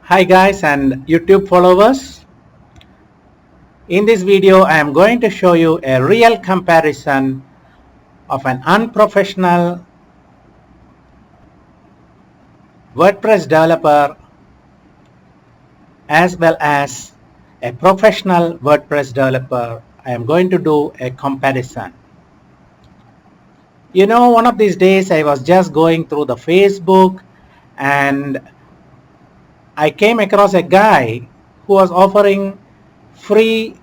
Hi guys and YouTube followers. In this video I am going to show you a real comparison of an unprofessional WordPress developer as well as a professional WordPress developer. I am going to do a comparison. One of these days I was just going through the Facebook and I came across a guy who was offering free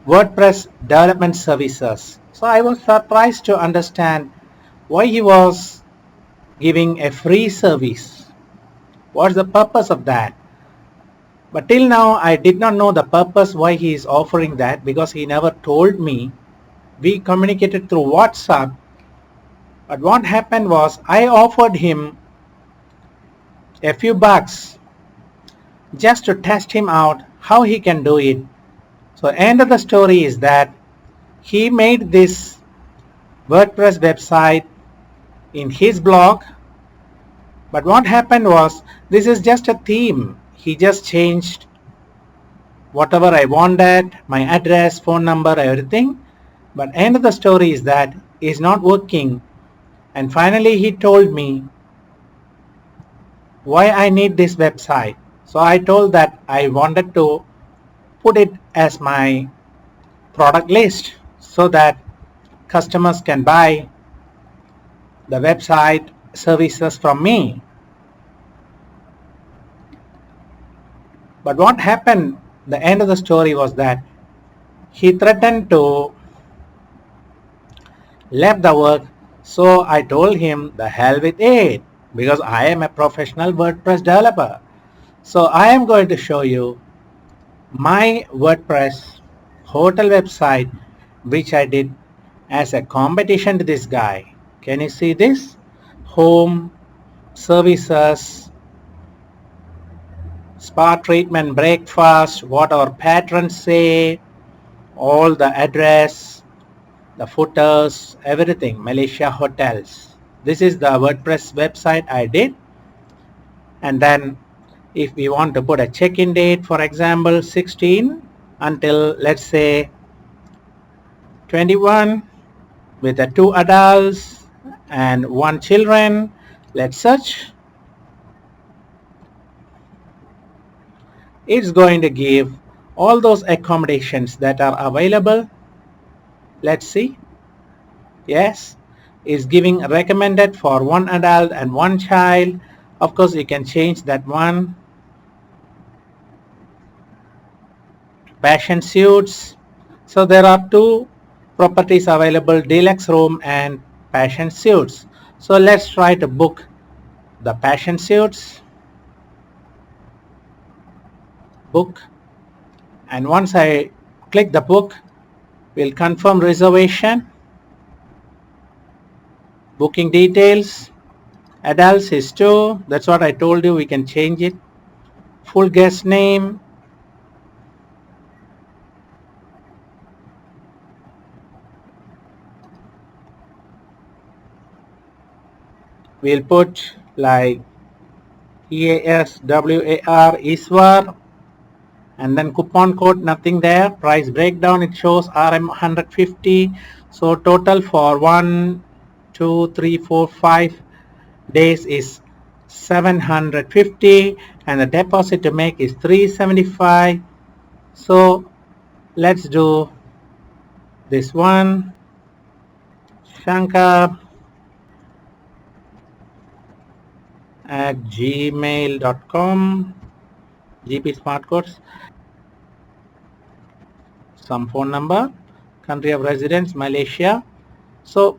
WordPress development services. So I was surprised to understand why he was giving a free service. What's the purpose of that? But till now I did not know the purpose why he is offering that because he never told me. We communicated through WhatsApp. But what happened was I offered him a few bucks just to test him out how he can do it. So end of the story is that he made this WordPress website in his blog, but what happened was this is just a theme. He just changed whatever I wanted, my address, phone number, everything, but end of the story is that it's not working. And finally he told me why I need this website. So I told that I wanted to put it as my product list so that customers can buy the website services from me. But what happened, the end of the story was that he threatened to leave the work. So I told him the hell with it because I am a professional WordPress developer. So I am going to show you my WordPress hotel website which I did as a competition to this guy. Can you see this? Home, services, spa treatment, breakfast, what our patrons say, all the address, the footers, everything, Malaysia hotels. This is the WordPress website I did. And then if we want to put a check-in date, for example, 16 until let's say 21 with the 2 adults and 1 children, let's search. It's going to give all those accommodations that are available. Let's see. Yes, it's giving recommended for 1 adult and 1 child. Of course you can change that one. Passion suites. So there are 2 properties available, deluxe room and passion suites. So let's try to book the passion suites. Book, and once I click the book, we'll confirm reservation. Booking details, adults is 2, that's what I told you, we can change it. Full guest name, we'll put like EASWAR Iswar, and then coupon code, nothing there. Price breakdown, it shows RM 150. So total for 1, 2, 3, 4, 5 days is 750, and the deposit to make is 375. So let's do this one. Shankar at gmail.com, GP Smart Codes, some phone number, country of residence Malaysia. So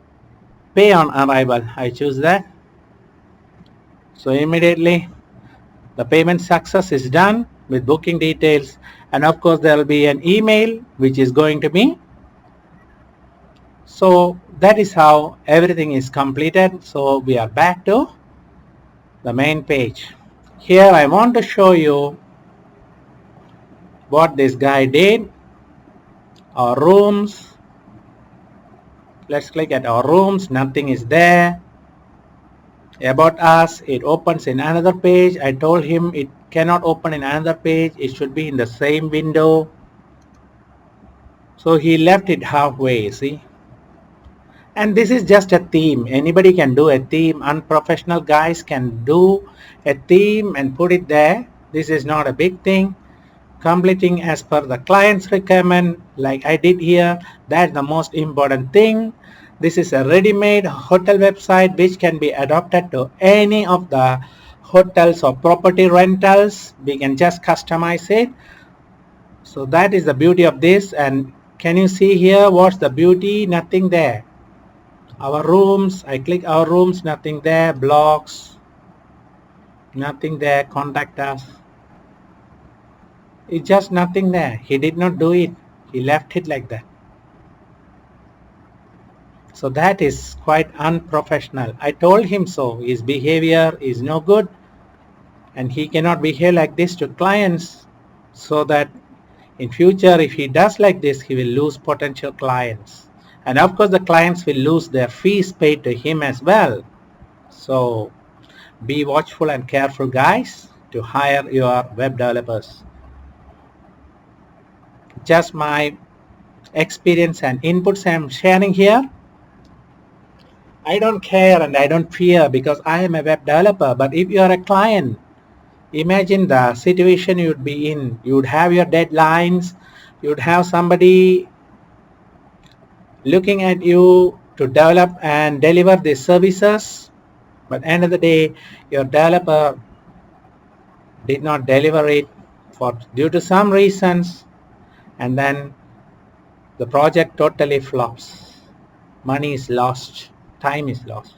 pay on arrival, I choose that. So immediately the payment success is done with booking details, and of course there will be an email which is going to me. So that is how everything is completed. So we are back to the main page. Here I want to show you what this guy did. Our rooms, let's click at our rooms, nothing is there. About us, it opens in another page. I told him it cannot open in another page, it should be in the same window. So he left it halfway, see. And this is just a theme. Anybody can do a theme. Unprofessional guys can do a theme and put it there. This is not a big thing. Completing as per the client's requirement, like I did here, that's the most important thing. This is a ready-made hotel website which can be adapted to any of the hotels or property rentals. We can just customize it. So that is the beauty of this. And can you see here what's the beauty? Nothing there. Our rooms, I click our rooms, nothing there. Blocks, nothing there. Contact us, it's just nothing there. He did not do it, he left it like that. So that is quite unprofessional. I told him so. His behavior is no good and he cannot behave like this to clients, so that in future if he does like this, he will lose potential clients, and of course the clients will lose their fees paid to him as well. So be watchful and careful, guys, to hire your web developers. Just my experience and inputs I am sharing here. I don't care and I don't fear because I am a web developer. But if you are a client, imagine the situation you would be in. You would have your deadlines, you would have somebody looking at you to develop and deliver these services. But end of the day, your developer did not deliver it for due to some reasons, and then the project totally flops. Money is lost, time is lost.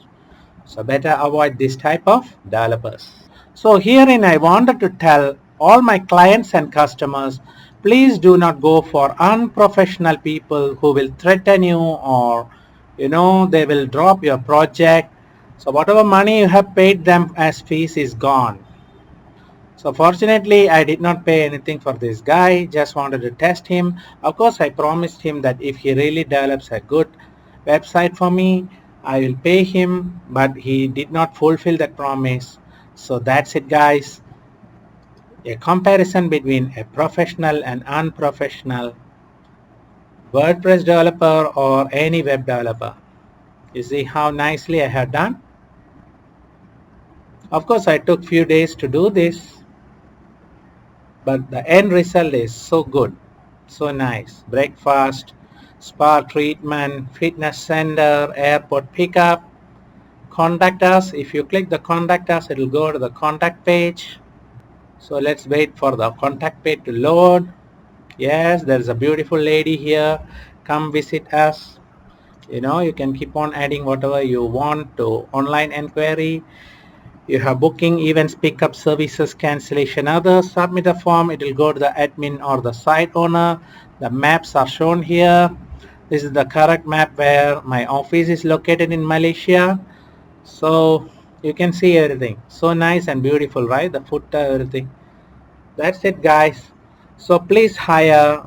So better avoid this type of developers. So herein I wanted to tell all my clients and customers, please do not go for unprofessional people who will threaten you, or they will drop your project. So whatever money you have paid them as fees is gone. So fortunately I did not pay anything for this guy, just wanted to test him. Of course I promised him that if he really develops a good website for me, I will pay him, but he did not fulfill that promise. So that's it, guys. A comparison between a professional and unprofessional WordPress developer or any web developer. You see how nicely I have done? Of course I took few days to do this, but the end result is so good, so nice. Breakfast, spa treatment, fitness center, airport pickup. Contact us. If you click the contact us, it will go to the contact page. So let's wait for the contact page to load. Yes, there's a beautiful lady here. Come visit us. You can keep on adding whatever you want to online inquiry. You have booking, events, pickup, services, cancellation, others. Submit a form. It will go to the admin or the site owner. The maps are shown here. This is the correct map where my office is located in Malaysia. So you can see everything. So nice and beautiful, right? The footer, everything. That's it, guys. So please hire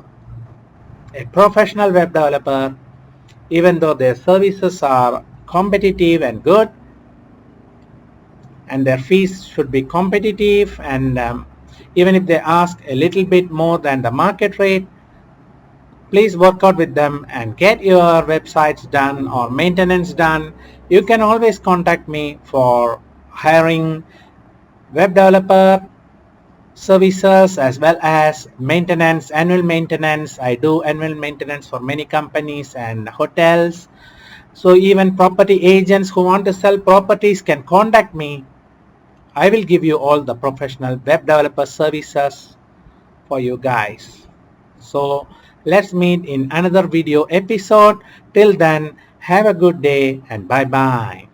a professional web developer, even though their services are competitive and good, and their fees should be competitive, and even if they ask a little bit more than the market rate, please work out with them and get your websites done or maintenance done. You can always contact me for hiring web developer services as well as maintenance, annual maintenance. I do annual maintenance for many companies and hotels. So even property agents who want to sell properties can contact me. I will give you all the professional web developer services for you guys. So let's meet in another video episode. Till then, have a good day and bye bye.